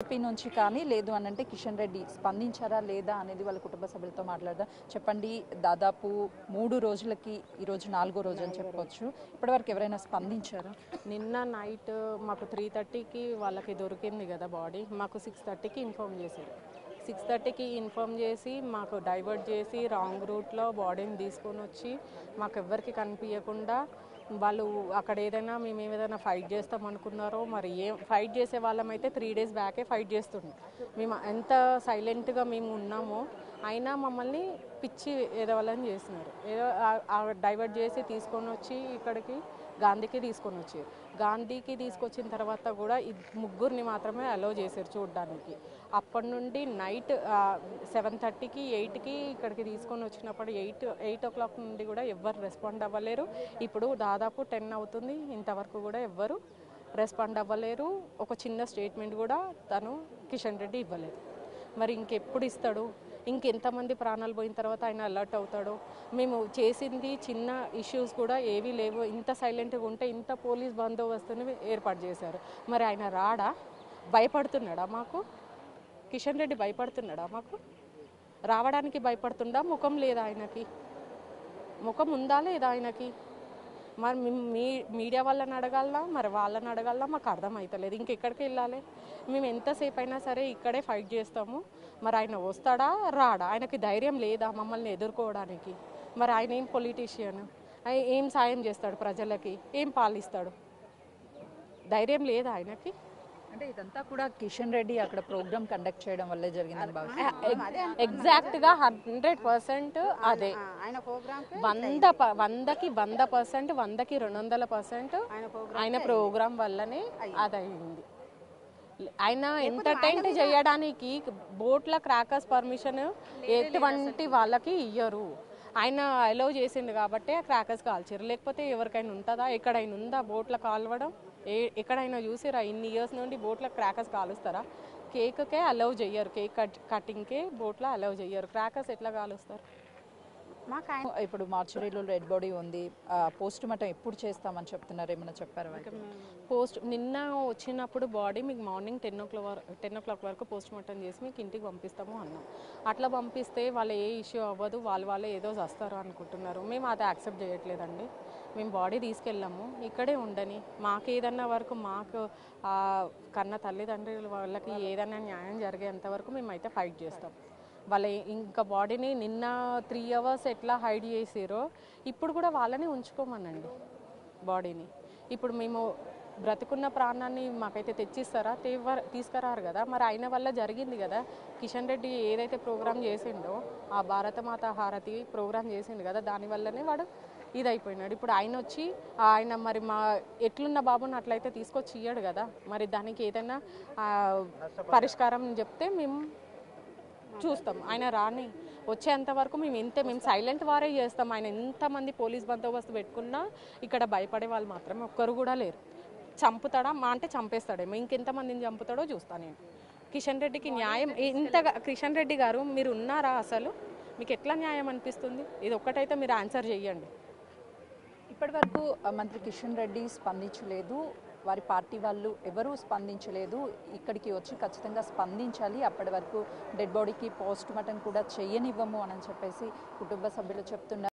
నుంచి కానీ లేదు అని అంటే కిషన్ రెడ్డి స్పందించారా లేదా అనేది వాళ్ళ కుటుంబ సభ్యులతో మాట్లాడదాం. చెప్పండి, దాదాపు 3 రోజులకి ఈరోజు 4వ రోజు అని చెప్పొచ్చు. ఇప్పటివరకు ఎవరైనా స్పందించారా? నిన్న నైట్ మాకు 3:30కి వాళ్ళకి దొరికింది కదా బాడీ. మాకు 6:30కి ఇన్ఫామ్ చేశారు. 6:30కి ఇన్ఫామ్ చేసి మాకు డైవర్ట్ చేసి రాంగ్ రూట్లో బాడీని తీసుకొని వచ్చి మాకు ఎవ్వరికి కనిపించకుండా వాళ్ళు అక్కడ ఏదైనా మేము ఏదైనా ఫైట్ చేస్తాం అనుకున్నారో మరి ఏం ఫైట్ చేసే వాళ్ళమైతే 3 డేస్ బ్యాకే ఫైట్ చేస్తుండే. మేము ఎంత సైలెంట్గా మేము ఉన్నామో అయినా మమ్మల్ని పిచ్చి ఏదోవాలని చేస్తున్నారు. ఏదో డైవర్ట్ చేసి తీసుకొని వచ్చి ఇక్కడికి గాంధీకి తీసుకొని వచ్చారు. గాంధీకి తీసుకొచ్చిన తర్వాత కూడా ముగ్గురిని మాత్రమే అలౌ చేశారు చూడడానికి. అప్పటి నుండి నైట్ 7:30కి 8కి ఇక్కడికి తీసుకొని వచ్చినప్పుడు 8 o'clock నుండి కూడా ఎవ్వరు రెస్పాండ్ అవ్వలేరు. ఇప్పుడు దాదాపు 10 అవుతుంది, ఇంతవరకు కూడా ఎవ్వరు రెస్పాండ్ అవ్వలేరు. ఒక చిన్న స్టేట్మెంట్ కూడా తను కిషన్ రెడ్డి ఇవ్వలేదు. మరి ఇంకెప్పుడు ఇస్తాడు? ఇంకెంతమంది ప్రాణాలు పోయిన తర్వాత ఆయన అలర్ట్ అవుతాడో? మేము చేసింది చిన్న ఇష్యూస్ కూడా ఏవీ లేవు. ఇంత సైలెంట్గా ఉంటే ఇంత పోలీస్ బందోబస్తుని ఏర్పాటు చేశారు. మరి ఆయన రాడా? భయపడుతున్నాడా మాకు? కిషన్ రెడ్డి భయపడుతున్నాడా మాకు? రావడానికి భయపడుతుండా? ముఖం లేదా ఆయనకి? ముఖం ఉందా లేదా ఆయనకి? మరి మీడియా వాళ్ళని అడగాలనా, మరి వాళ్ళని అడగాలనా? మాకు అర్థమవుతలేదు. ఇంకెక్కడికి వెళ్ళాలి? మేము ఎంతసేపు అయినా సరే ఇక్కడే ఫైట్ చేస్తాము. మరి ఆయన వస్తాడా రాడా? ఆయనకి ధైర్యం లేదా మమ్మల్ని ఎదుర్కోవడానికి? మరి ఆయన ఏం పొలిటీషియన్? ఏం సాయం చేస్తాడు ప్రజలకి? ఏం పాలిస్తాడు? ధైర్యం లేదా ఆయనకి? అంటే ఇదంతా కూడా కిషన్ రెడ్డి అక్కడ ప్రోగ్రామ్ కండక్ట్ చేయడం వల్లే జరిగిందని ఎగ్జాక్ట్గా 100% అదే. 100కి 100%, 100కి 200% ఆయన ప్రోగ్రాం వల్లనే అదయింది. ఆయన ఎంటర్టైన్ చేయడానికి బోట్ల క్రాకర్స్ పర్మిషన్ ఎటువంటి వాళ్ళకి ఇయ్యరు. ఆయన అలౌ చేసిండు కాబట్టి ఆ క్రాకర్స్ కాల్చారు. లేకపోతే ఎవరికైనా ఉంటుందా? ఎక్కడైనా ఉందా బోట్ల కాల్వడం? ఎక్కడైనా చూసారా? ఇన్ని ఇయర్స్ నుండి బోట్ల క్రాకర్స్ కాలుస్తారా? కేక్కే అలౌ చెయ్యరు. కేక్ కటింగ్కే బోట్ల అలౌ చెయ్యరు. క్రాకర్స్ ఎట్లా కాలుస్తారు? ఇప్పుడు మార్చురీలో డెడ్ బాడీ ఉంది. పోస్ట్ మార్టం ఎప్పుడు చేస్తామని చెప్తున్నారు? ఏమైనా చెప్పారు? నిన్న వచ్చినప్పుడు బాడీ మీకు మార్నింగ్ 10 o'clock వరకు పోస్ట్ మార్టం చేసి మీకు ఇంటికి పంపిస్తాము అన్నాం. అట్లా పంపిస్తే వాళ్ళు ఏ ఇష్యూ అవ్వదు, వాళ్ళే ఏదో చేస్తారు అనుకుంటున్నారు. మేము అది యాక్సెప్ట్ చేయట్లేదండి. మేము బాడీ తీసుకెళ్ళాము, ఇక్కడే ఉండని. మాకు ఏదన్నా వరకు మాకు కన్న తల్లిదండ్రుల వాళ్ళకి ఏదైనా న్యాయం జరిగేంత వరకు మేమైతే ఫైట్ చేస్తాం. వాళ్ళ ఇంకా బాడీని నిన్న 3 hours ఎట్లా హైడ్ చేసారో ఇప్పుడు కూడా వాళ్ళని ఉంచుకోమనండి బాడీని. ఇప్పుడు మేము బ్రతుకున్న ప్రాణాన్ని మాకైతే తెచ్చిస్తారా? తీసుకురారు కదా. మరి ఆయన వల్ల జరిగింది కదా. కిషన్ రెడ్డి ఏదైతే ప్రోగ్రామ్ చేసిండో ఆ భారతమాత హారతి ప్రోగ్రామ్ చేసిండు కదా, దానివల్లనే వాడు ఇదైపోయినాడు. ఇప్పుడు ఆయన వచ్చి ఆయన మరి మా ఎట్లున్న బాబుని అట్లయితే తీసుకొచ్చి ఇయ్యాడు కదా. మరి దానికి ఏదైనా పరిష్కారం చెప్తే మేము చూస్తాం. ఆయన రాని వచ్చేంత వరకు మేము సైలెంట్ వారే చేస్తాం. ఆయన ఎంతమంది పోలీస్ బందోబస్తు పెట్టుకున్నా ఇక్కడ భయపడే వాళ్ళు మాత్రమే ఒక్కరు కూడా లేరు. చంపుతాడా అంటే చంపేస్తాడేమో, ఇంకెంతమందిని చంపుతాడో చూస్తాను నేను. కిషన్ రెడ్డికి న్యాయం ఇంతగా కిషన్ రెడ్డి గారు మీరు ఉన్నారా? అసలు మీకు ఎట్లా న్యాయం అనిపిస్తుంది? ఇది ఒక్కటైతే మీరు ఆన్సర్ చెయ్యండి. ఇప్పటి వరకు మంత్రి కిషన్ రెడ్డి స్పందించలేదు, వారి పార్టీ వాళ్ళు ఎవరూ స్పందించలేదు. ఇక్కడికి వచ్చి ఖచ్చితంగా స్పందించాలి, అప్పటి వరకు డెడ్ బాడీకి పోస్ట్ మార్టం కూడా చెయ్యనివ్వము అని చెప్పేసి కుటుంబ సభ్యులు చెప్తున్నారు.